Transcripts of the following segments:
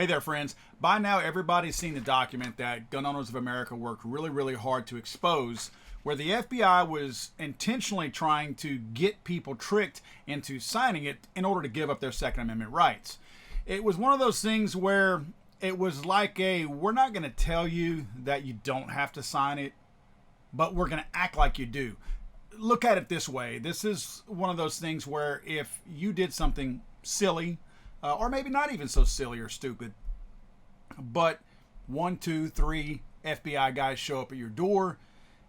Hey there, friends. By now, everybody's seen the document that Gun Owners of America worked really, really hard to expose, where the FBI was intentionally trying to get people tricked into signing it in order to give up their Second Amendment rights. It was one of those things where it was like we're not going to tell you that you don't have to sign it, but we're going to act like you do. Look at it this way. This is one of those things where if you did something silly, or maybe not even so silly or stupid, but 1, 2, 3 FBI guys show up at your door,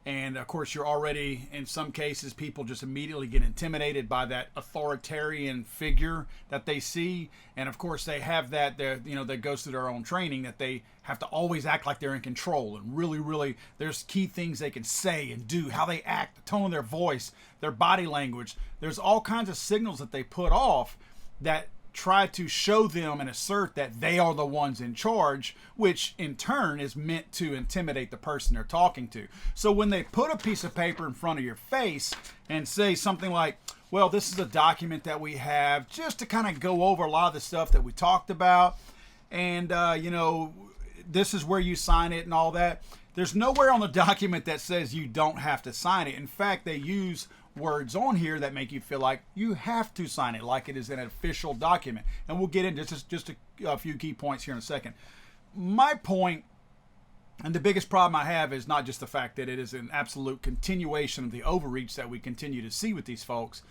and of course you're already, in some cases, people just immediately get intimidated by that authoritarian figure that they see, and of course they have that, that goes through their own training, that they have to always act like they're in control, and really, there's key things they can say and do, how they act, the tone of their voice, their body language. There's all kinds of signals that they put off that try to show them and assert that they are the ones in charge, which in turn is meant to intimidate the person they're talking to. So when they put a piece of paper in front of your face and say something like, well, this is a document that we have just to kind of go over a lot of the stuff that we talked about, and this is where you sign it and all that. There's nowhere on the document that says you don't have to sign it. In fact, they use words on here that make you feel like you have to sign it, like it is an official document. And we'll get into just a few key points here in a second. My point, and the biggest problem I have, is not just the fact that it is an absolute continuation of the overreach that we continue to see with these folks,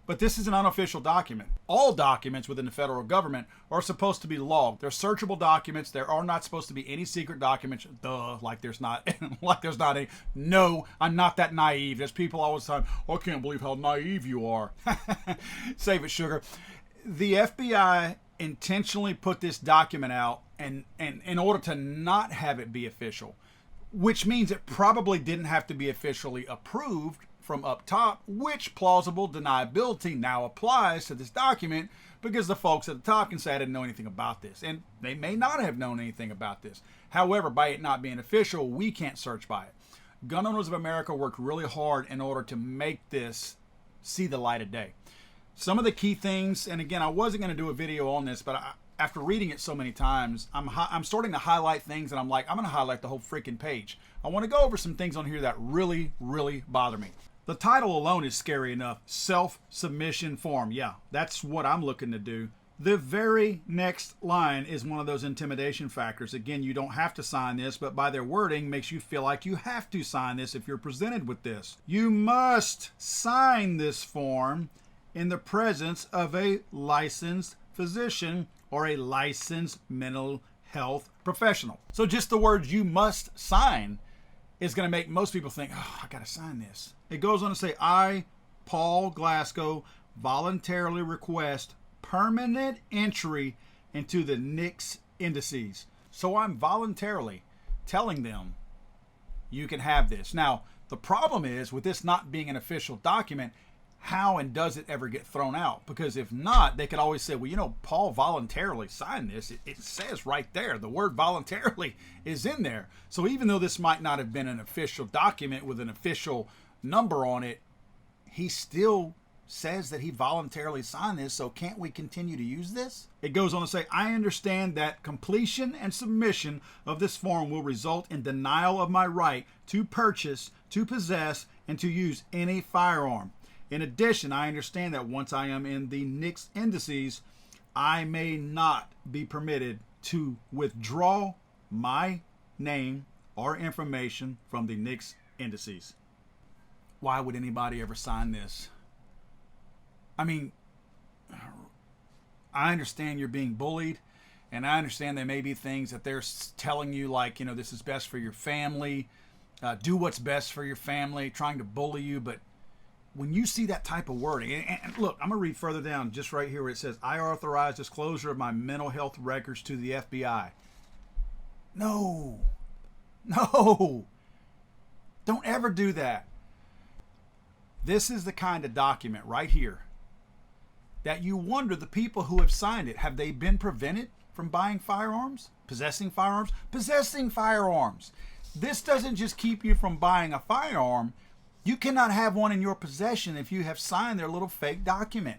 but this is an unofficial document. All documents within the federal government are supposed to be logged. They're searchable documents. There are not supposed to be any secret documents. Like there's not any. No, I'm not that naive. There's people all the time, I can't believe how naive you are. Save it, sugar. The FBI intentionally put this document out and in order to not have it be official, which means it probably didn't have to be officially approved from up top, which plausible deniability now applies to this document because the folks at the top can say I didn't know anything about this, and they may not have known anything about this. However, by it not being official, we can't search by it. Gun Owners of America worked really hard in order to make this see the light of day. Some of the key things, and again, I wasn't going to do a video on this, but after reading it so many times, I'm starting to highlight things, and I'm like, I'm going to highlight the whole freaking page. I want to go over some things on here that really bother me. The title alone is scary enough. Self-submission form. Yeah, that's what I'm looking to do. The very next line is one of those intimidation factors. Again, you don't have to sign this, but by their wording makes you feel like you have to sign this if you're presented with this. You must sign this form in the presence of a licensed physician or a licensed mental health professional. So just the words "you must sign" is going to make most people think, oh, I got to sign this. It goes on to say, I, Paul Glasgow, voluntarily request permanent entry into the NICS indices. So I'm voluntarily telling them you can have this. Now, the problem is with this not being an official document, how and does it ever get thrown out? Because if not, they could always say, well, Paul voluntarily signed this. It says right there, the word voluntarily is in there. So even though this might not have been an official document with an official number on it, he still says that he voluntarily signed this, so can't we continue to use this? It goes on to say, I understand that completion and submission of this form will result in denial of my right to purchase, to possess, and to use any firearm. In addition, I understand that once I am in the NICS indices, I may not be permitted to withdraw my name or information from the NICS indices. Why would anybody ever sign this? I mean, I understand you're being bullied, and I understand there may be things that they're telling you, like, this is best for your family, do what's best for your family, trying to bully you, but when you see that type of wording, and look, I'm going to read further down just right here where it says, I authorize disclosure of my mental health records to the FBI. No. Don't ever do that. This is the kind of document right here that you wonder the people who have signed it, have they been prevented from buying firearms? Possessing firearms? Possessing firearms. This doesn't just keep you from buying a firearm. You cannot have one in your possession if you have signed their little fake document.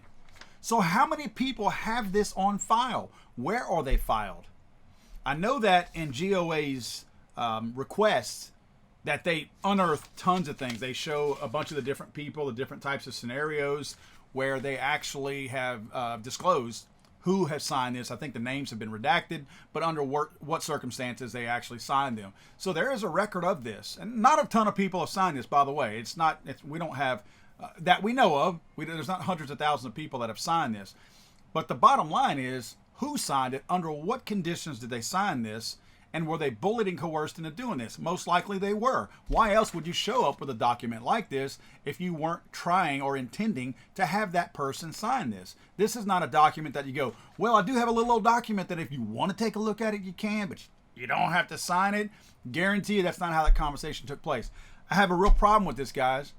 So how many people have this on file? Where are they filed? I know that in GOA's requests that they unearth tons of things. They show a bunch of the different people, the different types of scenarios where they actually have disclosed who has signed this. I think the names have been redacted, but under what circumstances they actually signed them. So there is a record of this, and not a ton of people have signed this, by the way. It's not. We don't have that we know of. There's not hundreds of thousands of people that have signed this, but the bottom line is who signed it, under what conditions did they sign this, and were they bullied and coerced into doing this? Most likely they were. Why else would you show up with a document like this if you weren't trying or intending to have that person sign this? This is not a document that you go, well, I do have a little old document that if you want to take a look at it, you can, but you don't have to sign it. Guarantee you that's not how that conversation took place. I have a real problem with this, guys.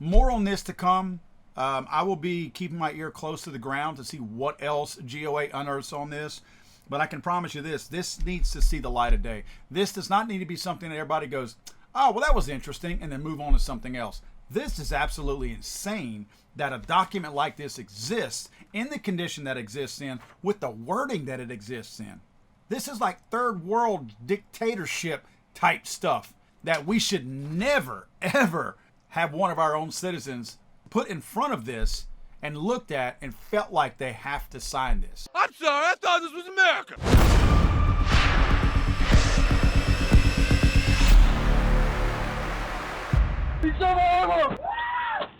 More on this to come. I will be keeping my ear close to the ground to see what else GOA unearths on this. But I can promise you this needs to see the light of day. This does not need to be something that everybody goes, oh, well, that was interesting, and then move on to something else. This is absolutely insane that a document like this exists in the condition that exists in, with the wording that it exists in. This is like third world dictatorship type stuff that we should never, ever have one of our own citizens put in front of this and looked at and felt like they have to sign this. I'm sorry, I thought this was America. He's so horrible.